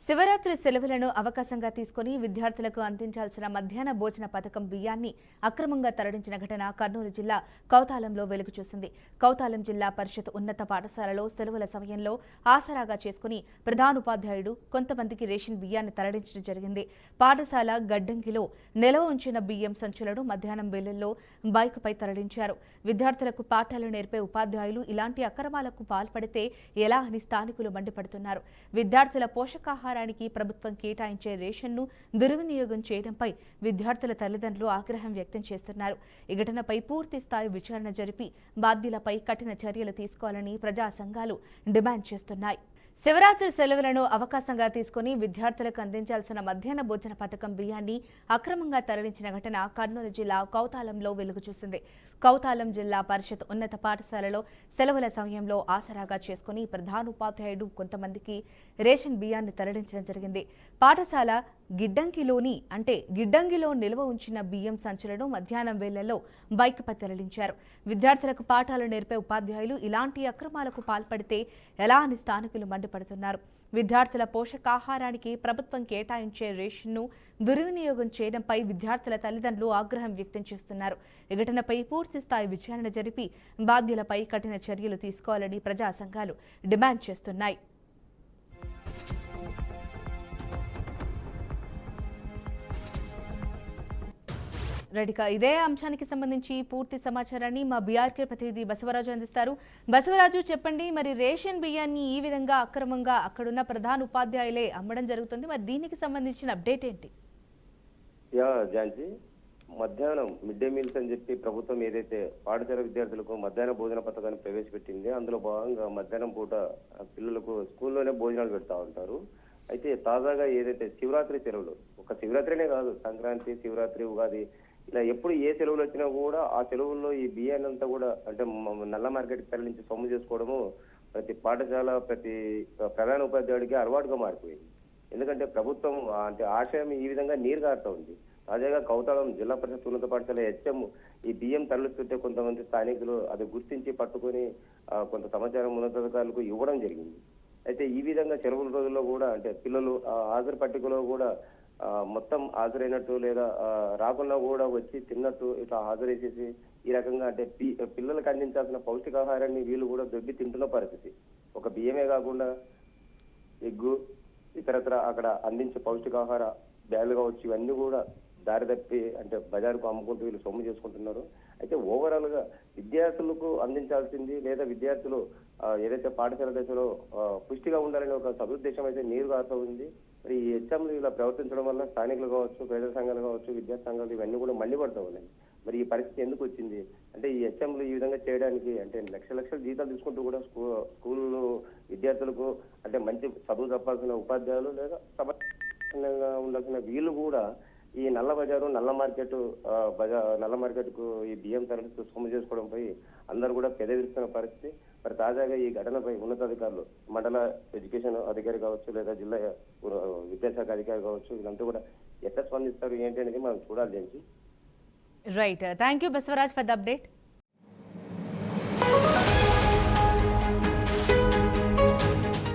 శివరాత్రి సెలవులను అవకాశంగా తీసుకుని విద్యార్థులకు అందించాల్సిన మధ్యాహ్న భోజన పథకం బియ్యాన్ని అక్రమంగా తరలించిన ఘటన కర్నూలు జిల్లా కౌతాలంలో వెలుగు చూసింది. కౌతాలం జిల్లా పరిషత్ ఉన్నత పాఠశాలలో సెలవుల సమయంలో ఆసరాగా చేసుకుని ప్రధానోపాధ్యాయుడు కొంతమందికి రేషన్ బియ్యాన్ని తరలించడం జరిగింది. పాఠశాల గడ్డంగిలో నిల్వ ఉంచిన బియ్యం సంచులను మధ్యాహ్నం వేళల్లో బైకుపై తరలించారు. విద్యార్థులకు పాఠాలు నేర్పే ఉపాధ్యాయులు ఇలాంటి అక్రమాలకు పాల్పడితే ఎలా అని స్థానికులు మండిపడుతున్నారు. విద్యార్థుల పోషకాహారానికి ప్రభుత్వం కేటాయించే రేషన్ను దుర్వినియోగం చేయడంపై విద్యార్థుల తల్లిదండ్రులు ఆగ్రహం వ్యక్తం చేస్తున్నారు. ఈ ఘటనపై పూర్తి స్థాయి విచారణ జరిపి బాధ్యులపై కఠిన చర్యలు తీసుకోవాలని ప్రజా సంఘాలు డిమాండ్ చేస్తున్నాయి. శివరాత్రి సెలవులను అవకాశంగా తీసుకుని విద్యార్థులకు అందించాల్సిన మధ్యాహ్న భోజన పథకం బియ్యాన్ని అక్రమంగా తరలించిన ఘటన కర్నూలు జిల్లా కౌతాలంలో వెలుగు చూసింది. కౌతాలం జిల్లా పరిషత్ ఉన్నత పాఠశాలలో సెలవుల సమయంలో ఆసరాగా చేసుకుని ప్రధానోపాధ్యాయుడు కొంతమందికి రేషన్ బియ్యాన్ని తరలించడం జరిగింది. పాఠశాల గిడ్డంగిలో నిల్వ ఉంచిన బియ్యం సంచులను మధ్యాహ్నం వేళల్లో బైక్పై తరలించారు. విద్యార్థులకు పాఠాలు నేర్పే ఉపాధ్యాయులు ఇలాంటి అక్రమాలకు పాల్పడితే ఎలా అని స్థానికులు మండిపడుతున్నారు. విద్యార్థుల పోషకాహారానికి ప్రభుత్వం కేటాయించే రేషన్ను దుర్వినియోగం చేయడంపై విద్యార్థుల తల్లిదండ్రులు ఆగ్రహం వ్యక్తం చేస్తున్నారు. ఈ ఘటనపై పూర్తి స్థాయి విచారణ జరిపి బాధ్యులపై కఠిన చర్యలు తీసుకోవాలని ప్రజా సంఘాలు డిమాండ్ చేస్తున్నాయి. ఇదే అంశానికి సంబంధించి పూర్తి సమాచారాన్ని మా బీఆర్కే ప్రతినిధి బసవరాజు అందిస్తారు. బసవరాజు, చెప్పండి, మరి రేషన్ బియ్యాన్ని ఈ విధంగా అక్రమంగా అక్కడున్న ప్రధాన ఉపాధ్యాయులే అమ్మడం జరుగుతుంది. మరి దీనికి సంబంధించిన అప్డేట్ ఏంటి? జాన్సీ, మధ్యాహ్నం మిడ్ డే మీల్స్ అని చెప్పి ప్రభుత్వం ఏదైతే పాఠశాల విద్యార్థులకు మధ్యాహ్న భోజన పథకాన్ని ప్రవేశపెట్టింది, అందులో భాగంగా మధ్యాహ్నం పూట పిల్లలకు స్కూల్లోనే భోజనాలు పెడతా ఉంటారు. అయితే తాజాగా ఏదైతే శివరాత్రి సెలవులు, ఒక శివరాత్రినే కాదు, సంక్రాంతి, శివరాత్రి, ఉగాది, ఇలా ఎప్పుడు ఏ సెలవులు వచ్చినా కూడా ఆ సెలవుల్లో ఈ బియ్యాన్ని అంతా కూడా అంటే నల్ల మార్కెట్కి తరలించి సొమ్ము చేసుకోవడము ప్రతి పాఠశాల, ప్రతి ప్రధాన ఉపాధ్యాయుడికి అలవాటుగా మారిపోయింది. ఎందుకంటే ప్రభుత్వం అంటే ఆశయం ఈ విధంగా నీరు కారుతా ఉంది. తాజాగా కౌతాళం జిల్లా పరిషత్ ఉన్నత పాఠశాల హెచ్ఎం ఈ బియ్యం తరలిస్తుంటే కొంతమంది స్థానికులు అది గుర్తించి పట్టుకొని కొంత సమాచారం ఉన్నతాధికారులకు ఇవ్వడం జరిగింది. అయితే ఈ విధంగా సెలవుల రోజుల్లో కూడా అంటే పిల్లలు హాజరు పట్టికలో కూడా మొత్తం హాజరైనట్టు లేదా రాకుండా కూడా వచ్చి తిన్నట్టు ఇట్లా హాజరేసేసి ఈ రకంగా అంటే పిల్లలకు అందించాల్సిన పౌష్టికాహారాన్ని వీళ్ళు కూడా దొబ్బి తింటున్న పరిస్థితి. ఒక బియ్యమే కాకుండా ఎగ్గు, ఇతరత్ర అక్కడ అందించే పౌష్టికాహార బ్యాగులు కావచ్చు, ఇవన్నీ కూడా దారి తప్పి అంటే బజారుకు అమ్ముకుంటూ వీళ్ళు సొమ్ము చేసుకుంటున్నారు. అయితే ఓవరాల్ గా విద్యార్థులకు అందించాల్సింది లేదా విద్యార్థులు ఏదైతే పాఠశాల దశలో పుష్టిగా ఉండాలని ఒక సదుద్దేశం అయితే నీరు కాస్తా ఉంది. మరి ఈ హెచ్ఎంలు ఇలా ప్రవర్తించడం వల్ల స్థానికులు కావచ్చు, ప్రజా సంఘాలు కావచ్చు, విద్యా సంఘాలు ఇవన్నీ కూడా మండిపడతా ఉన్నాయి. మరి ఈ పరిస్థితి ఎందుకు వచ్చింది అంటే ఈ హెచ్ఎంలు ఈ విధంగా చేయడానికి అంటే లక్షల జీతాలు తీసుకుంటూ కూడా స్కూల్లో విద్యార్థులకు అంటే మంచి చదువు చెప్పాల్సిన ఉపాధ్యాయులు లేదా సమర్థంగా ఉండాల్సిన వీళ్ళు కూడా ఈ నల్ల బజారు, నల్ల మార్కెట్ కు ఈ బియ్యం తరలిస్తూ సొమ్ము చేసుకోవడంపై అందరూ కూడా పెదవిస్తున్న పరిస్థితి. మరి తాజాగా ఈ ఘటనపై ఉన్నతాధికారులు, మండల ఎడ్యుకేషన్ అధికారి కావచ్చు లేదా జిల్లా విద్యాశాఖ అధికారి కావచ్చు, వీళ్ళంతా కూడా ఎట్లా స్పందిస్తారు ఏంటి అనేది మనం చూడాలి. Right, thank you Basavaraj for the update.